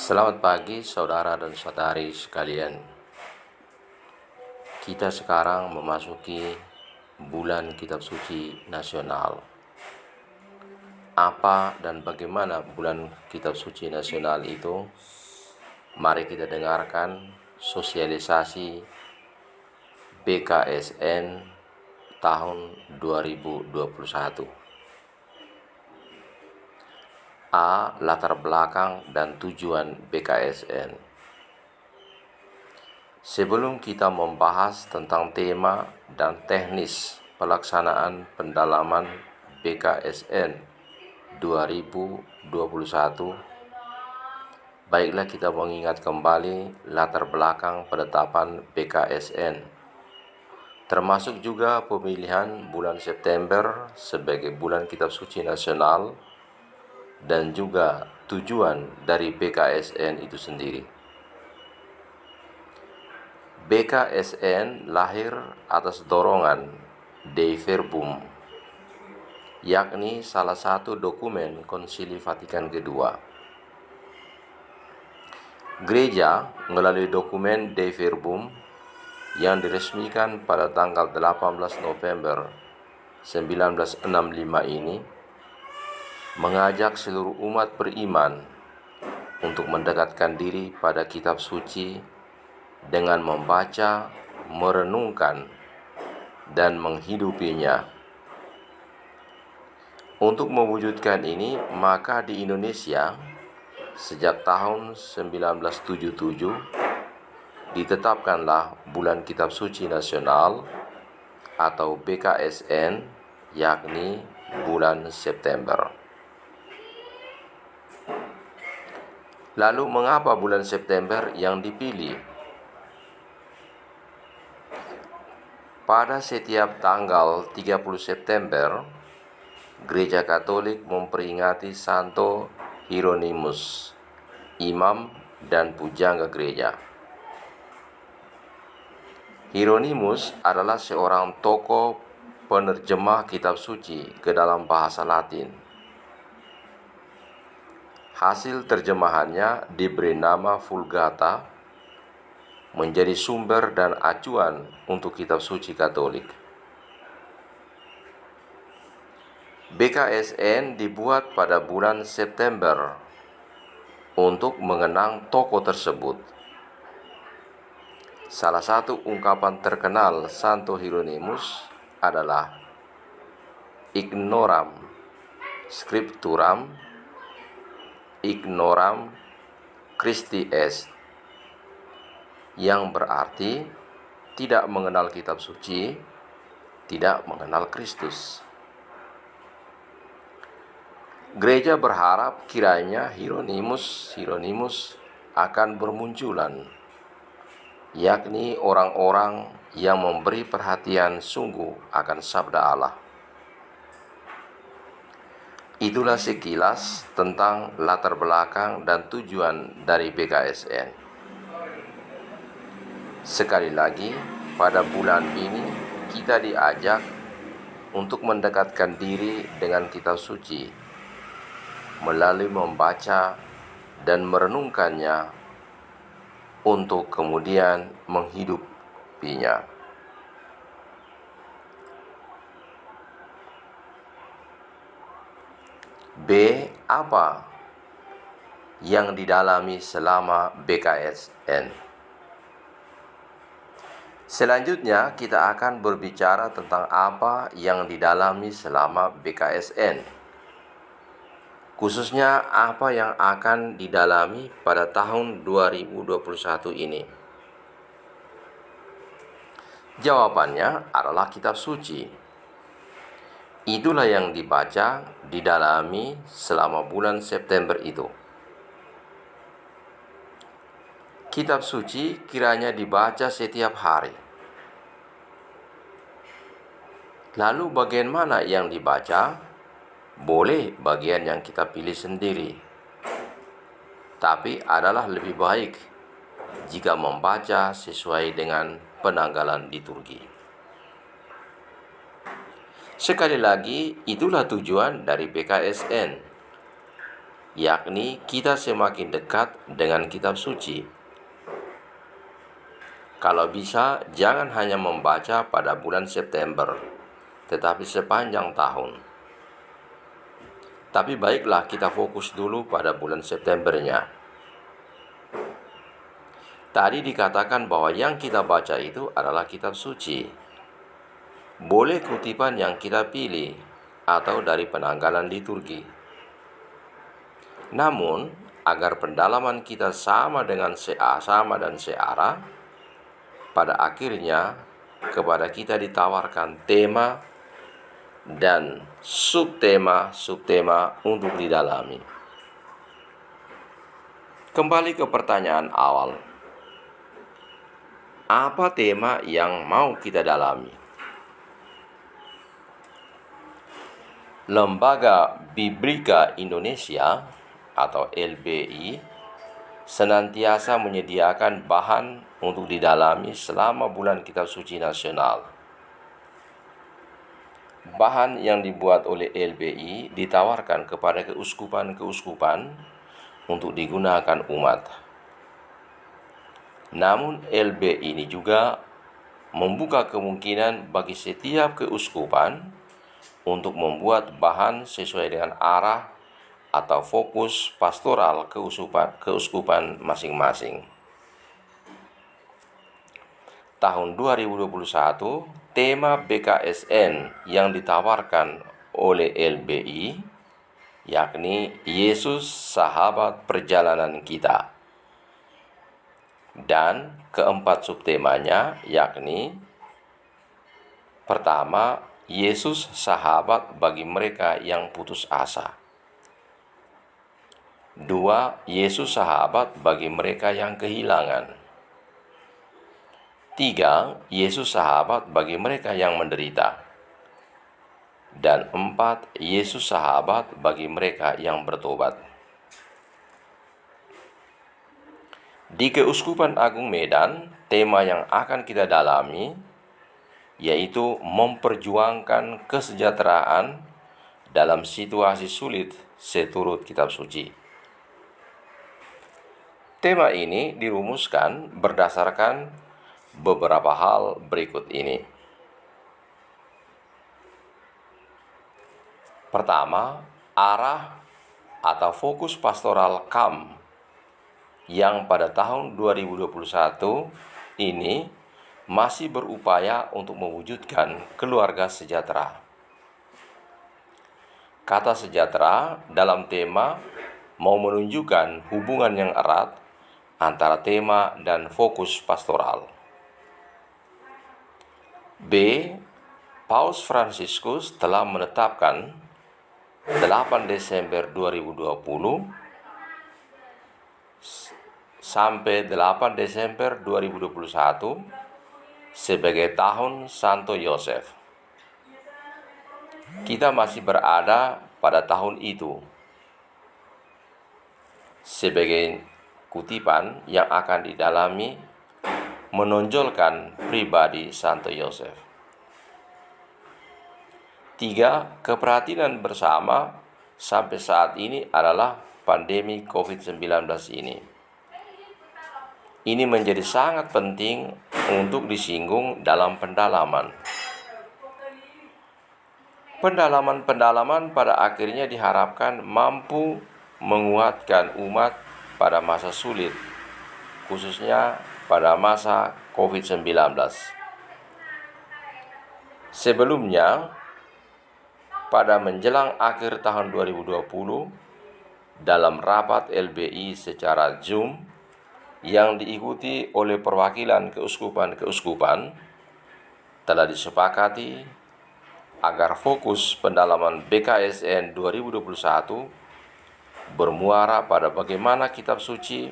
Selamat pagi saudara dan saudari sekalian. Kita sekarang memasuki bulan Kitab Suci Nasional. Apa dan bagaimana bulan Kitab Suci Nasional itu? Mari kita dengarkan sosialisasi BKSN tahun 2021. A. Latar belakang dan tujuan BKSN. Sebelum kita membahas tentang tema dan teknis pelaksanaan pendalaman BKSN 2021, baiklah kita mengingat kembali latar belakang penetapan BKSN, termasuk juga pemilihan bulan September sebagai bulan Kitab Suci Nasional dan juga tujuan dari BKSN itu sendiri. BKSN lahir atas dorongan Dei Verbum, yakni salah satu dokumen Konsili Vatikan II. Gereja melalui dokumen Dei Verbum yang diresmikan pada tanggal 18 November 1965 ini mengajak seluruh umat beriman untuk mendekatkan diri pada kitab suci dengan membaca, merenungkan, dan menghidupinya. Untuk mewujudkan ini, maka di Indonesia sejak tahun 1977 ditetapkanlah bulan Kitab Suci Nasional atau BKSN, yakni bulan September. Lalu mengapa bulan September yang dipilih? Pada setiap tanggal 30 September, Gereja Katolik memperingati Santo Hieronymus, imam dan pujangga gereja. Hieronymus adalah seorang tokoh penerjemah kitab suci ke dalam bahasa Latin. Hasil terjemahannya diberi nama Vulgata, menjadi sumber dan acuan untuk kitab suci Katolik. BKSN dibuat pada bulan September untuk mengenang tokoh tersebut. Salah satu ungkapan terkenal Santo Hieronymus adalah ignoram scripturam, ignoram Christi est, yang berarti tidak mengenal kitab suci, tidak mengenal Kristus. Gereja berharap kiranya Hieronymus akan bermunculan, yakni orang-orang yang memberi perhatian sungguh akan sabda Allah. Itulah sekilas tentang latar belakang dan tujuan dari BKSN. Sekali lagi, pada bulan ini kita diajak untuk mendekatkan diri dengan kitab suci melalui membaca dan merenungkannya untuk kemudian menghidupinya. B. Apa yang didalami selama BKSN? Selanjutnya kita akan berbicara tentang apa yang didalami selama BKSN, khususnya apa yang akan didalami pada tahun 2021 ini. Jawabannya adalah kitab suci. Itulah yang dibaca, didalami selama bulan September itu. Kitab suci kiranya dibaca setiap hari. Lalu bagian mana yang dibaca? Boleh bagian yang kita pilih sendiri, tapi adalah lebih baik jika membaca sesuai dengan penanggalan liturgi. Sekali lagi, itulah tujuan dari BKSN, yakni kita semakin dekat dengan kitab suci. Kalau bisa, jangan hanya membaca pada bulan September, tetapi sepanjang tahun. Tapi baiklah kita fokus dulu pada bulan Septembernya. Tadi dikatakan bahwa yang kita baca itu adalah kitab suci. Boleh kutipan yang kita pilih atau dari penanggalan liturgi. Namun, agar pendalaman kita sama dan searah, pada akhirnya kepada kita ditawarkan tema dan subtema untuk didalami. Kembali ke pertanyaan awal. Apa tema yang mau kita dalami? Lembaga Biblika Indonesia atau LBI senantiasa menyediakan bahan untuk didalami selama bulan Kitab Suci Nasional. Bahan yang dibuat oleh LBI ditawarkan kepada keuskupan-keuskupan untuk digunakan umat. Namun LBI ini juga membuka kemungkinan bagi setiap keuskupan untuk membuat bahan sesuai dengan arah atau fokus pastoral keuskupan masing-masing. Tahun 2021, tema BKSN yang ditawarkan oleh LBI yakni Yesus Sahabat Perjalanan Kita. Dan keempat subtemanya yakni pertama, Yesus sahabat bagi mereka yang putus asa. 2. Yesus sahabat bagi mereka yang kehilangan. 3. Yesus sahabat bagi mereka yang menderita. Dan 4. Yesus sahabat bagi mereka yang bertobat. Di Keuskupan Agung Medan, tema yang akan kita dalami yaitu memperjuangkan kesejahteraan dalam situasi sulit seturut kitab suci. Tema ini dirumuskan berdasarkan beberapa hal berikut ini. Pertama, arah atau fokus pastoral KAM yang pada tahun 2021 ini masih berupaya untuk mewujudkan keluarga sejahtera. Kata sejahtera dalam tema mau menunjukkan hubungan yang erat antara tema dan fokus pastoral. B. Paus Fransiskus telah menetapkan 8 Desember 2020 sampai 8 Desember 2021 sebagai tahun Santo Yosef. Kita masih berada pada tahun itu. Sebagai kutipan yang akan didalami menonjolkan pribadi Santo Yosef. 3. Keprihatinan bersama sampai saat ini adalah pandemi COVID-19 ini. Ini menjadi sangat penting untuk disinggung dalam pendalaman. Pendalaman pada akhirnya diharapkan mampu menguatkan umat pada masa sulit, khususnya pada masa COVID-19. Sebelumnya, pada menjelang akhir tahun 2020, dalam rapat LBI secara Zoom yang diikuti oleh perwakilan keuskupan-keuskupan, telah disepakati agar fokus pendalaman BKSN 2021 bermuara pada bagaimana kitab suci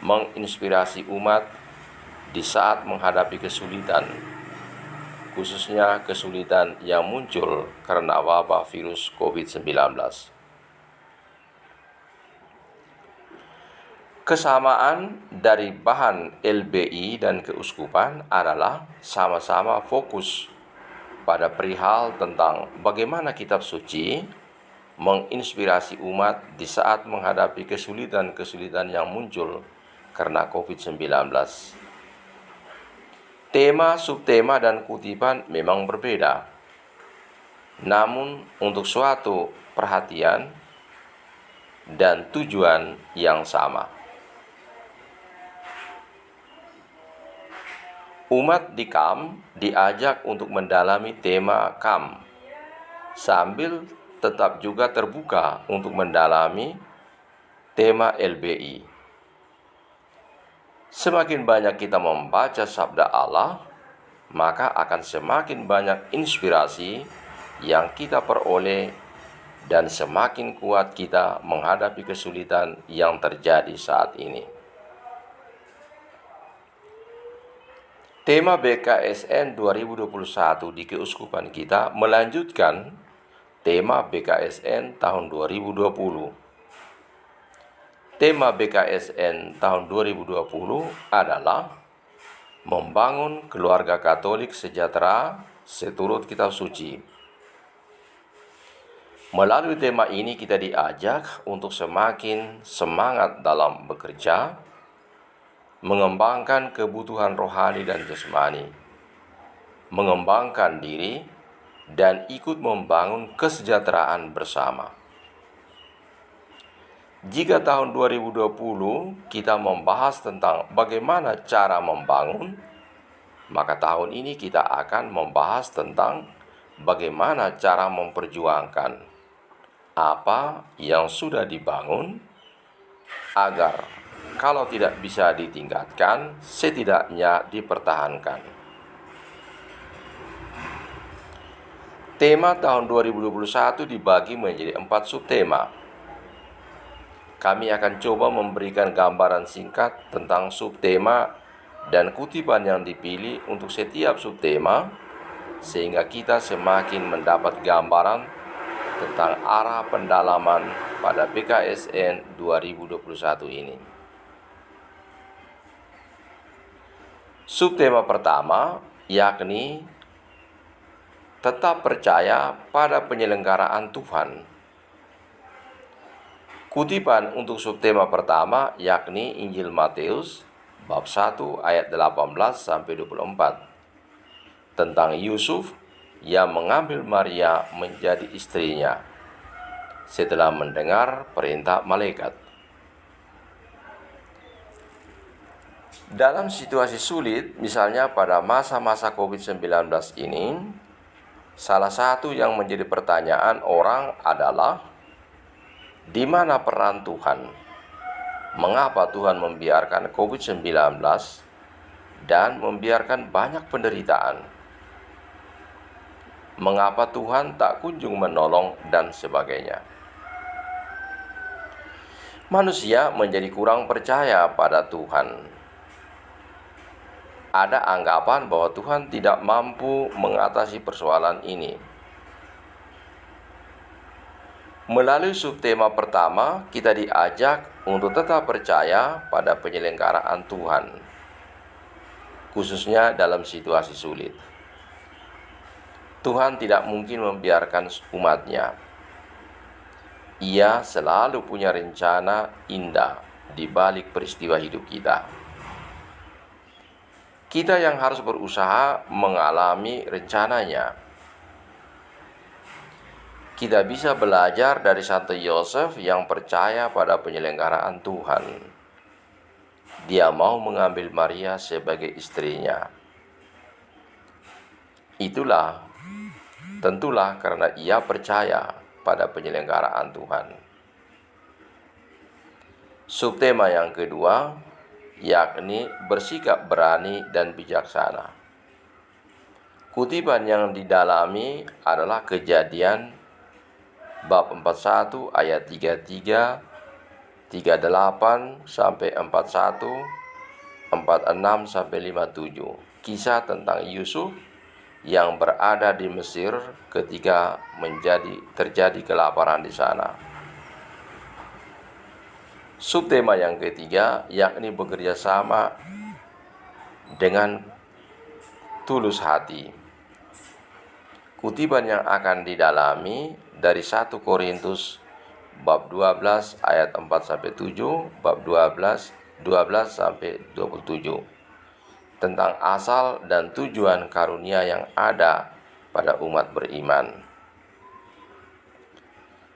menginspirasi umat di saat menghadapi kesulitan, khususnya kesulitan yang muncul karena wabah virus COVID-19. Kesamaan dari bahan LBI dan keuskupan adalah sama-sama fokus pada perihal tentang bagaimana kitab suci menginspirasi umat di saat menghadapi kesulitan-kesulitan yang muncul karena COVID-19. Tema, subtema, dan kutipan memang berbeda, namun untuk suatu perhatian dan tujuan yang sama. Umat di KAM diajak untuk mendalami tema KAM, sambil tetap juga terbuka untuk mendalami tema LBI. Semakin banyak kita membaca sabda Allah, maka akan semakin banyak inspirasi yang kita peroleh dan semakin kuat kita menghadapi kesulitan yang terjadi saat ini. Tema BKSN 2021 di Keuskupan kita melanjutkan tema BKSN tahun 2020. Tema BKSN tahun 2020 adalah membangun keluarga Katolik sejahtera seturut Kitab Suci. Melalui tema ini kita diajak untuk semakin semangat dalam bekerja, mengembangkan kebutuhan rohani dan jasmani, mengembangkan diri, dan ikut membangun kesejahteraan bersama. Jika tahun 2020 kita membahas tentang bagaimana cara membangun, maka tahun ini kita akan membahas tentang bagaimana cara memperjuangkan apa yang sudah dibangun agar kalau tidak bisa ditingkatkan, setidaknya dipertahankan. Tema tahun 2021 dibagi menjadi 4 subtema. Kami akan coba memberikan gambaran singkat tentang subtema dan kutipan yang dipilih untuk setiap subtema, sehingga kita semakin mendapat gambaran tentang arah pendalaman pada BKSN 2021 ini. Subtema pertama yakni tetap percaya pada penyelenggaraan Tuhan. Kutipan untuk subtema pertama yakni Injil Matius bab 1 ayat 18 sampai 24 tentang Yusuf yang mengambil Maria menjadi istrinya setelah mendengar perintah malaikat. Dalam situasi sulit, misalnya pada masa-masa COVID-19 ini, salah satu yang menjadi pertanyaan orang adalah, di mana peran Tuhan? Mengapa Tuhan membiarkan COVID-19 dan membiarkan banyak penderitaan? Mengapa Tuhan tak kunjung menolong dan sebagainya? Manusia menjadi kurang percaya pada Tuhan. Ada anggapan bahwa Tuhan tidak mampu mengatasi persoalan ini. Melalui subtema pertama, kita diajak untuk tetap percaya pada penyelenggaraan Tuhan, khususnya dalam situasi sulit. Tuhan tidak mungkin membiarkan umat-Nya. Ia selalu punya rencana indah di balik peristiwa hidup kita. Kita yang harus berusaha mengalami rencananya. Kita bisa belajar dari Santo Yosef yang percaya pada penyelenggaraan Tuhan. Dia mau mengambil Maria sebagai istrinya. Tentulah karena ia percaya pada penyelenggaraan Tuhan. Subtema yang kedua yakni bersikap berani dan bijaksana. Kutipan yang didalami adalah Kejadian bab 41 ayat 33, 38 sampai 41, 46 sampai 57. Kisah tentang Yusuf yang berada di Mesir ketika terjadi kelaparan di sana. Subtema yang ketiga yakni bekerja sama dengan tulus hati. Kutipan yang akan didalami dari 1 Korintus bab 12 ayat 4-7, bab 12 sampai 27 tentang asal dan tujuan karunia yang ada pada umat beriman.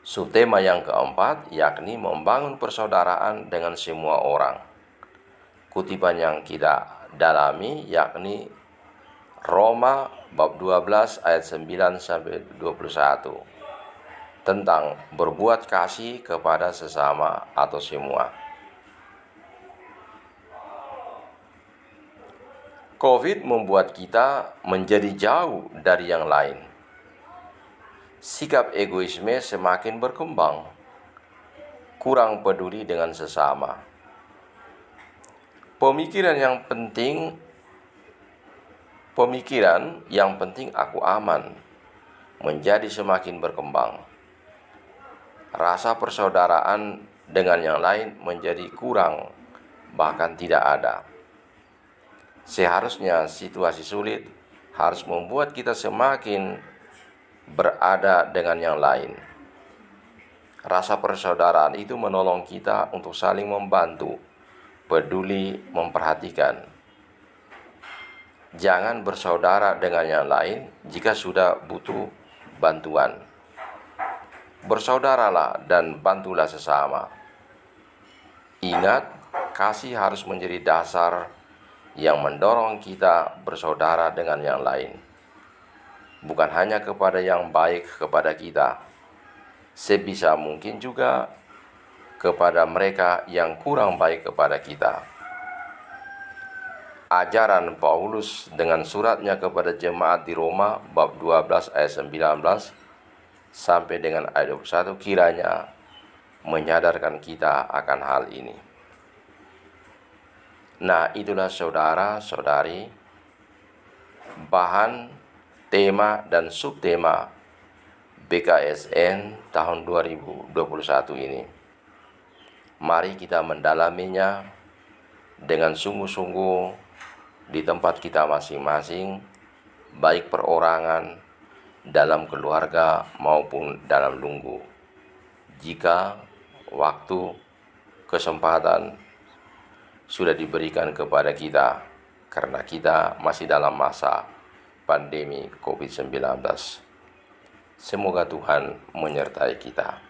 Subtema yang keempat yakni membangun persaudaraan dengan semua orang. Kutipan yang kita dalami yakni Roma bab 12 ayat 9-21 tentang berbuat kasih kepada sesama atau semua. COVID membuat kita menjadi jauh dari yang lain. Sikap egoisme semakin berkembang, kurang peduli dengan sesama. Pemikiran yang penting aku aman menjadi semakin berkembang. Rasa persaudaraan dengan yang lain menjadi kurang, bahkan tidak ada. Seharusnya situasi sulit harus membuat kita semakin berada dengan yang lain. Rasa persaudaraan itu menolong kita untuk saling membantu, peduli, memperhatikan. Jangan bersaudara dengan yang lain jika sudah butuh bantuan. Bersaudaralah dan bantulah sesama. Ingat, kasih harus menjadi dasar yang mendorong kita bersaudara dengan yang lain. Bukan hanya kepada yang baik kepada kita, sebisa mungkin juga kepada mereka yang kurang baik kepada kita. Ajaran Paulus dengan suratnya kepada jemaat di Roma bab 12 ayat 19 sampai dengan ayat 21 kiranya menyadarkan kita akan hal ini. Nah, itulah saudara-saudari bahan, tema, dan subtema BKSN tahun 2021 ini. Mari kita mendalaminya dengan sungguh-sungguh di tempat kita masing-masing, baik perorangan, dalam keluarga maupun dalam lunggu. Jika waktu, kesempatan sudah diberikan kepada kita, karena kita masih dalam masa pandemi COVID-19. Semoga Tuhan menyertai kita.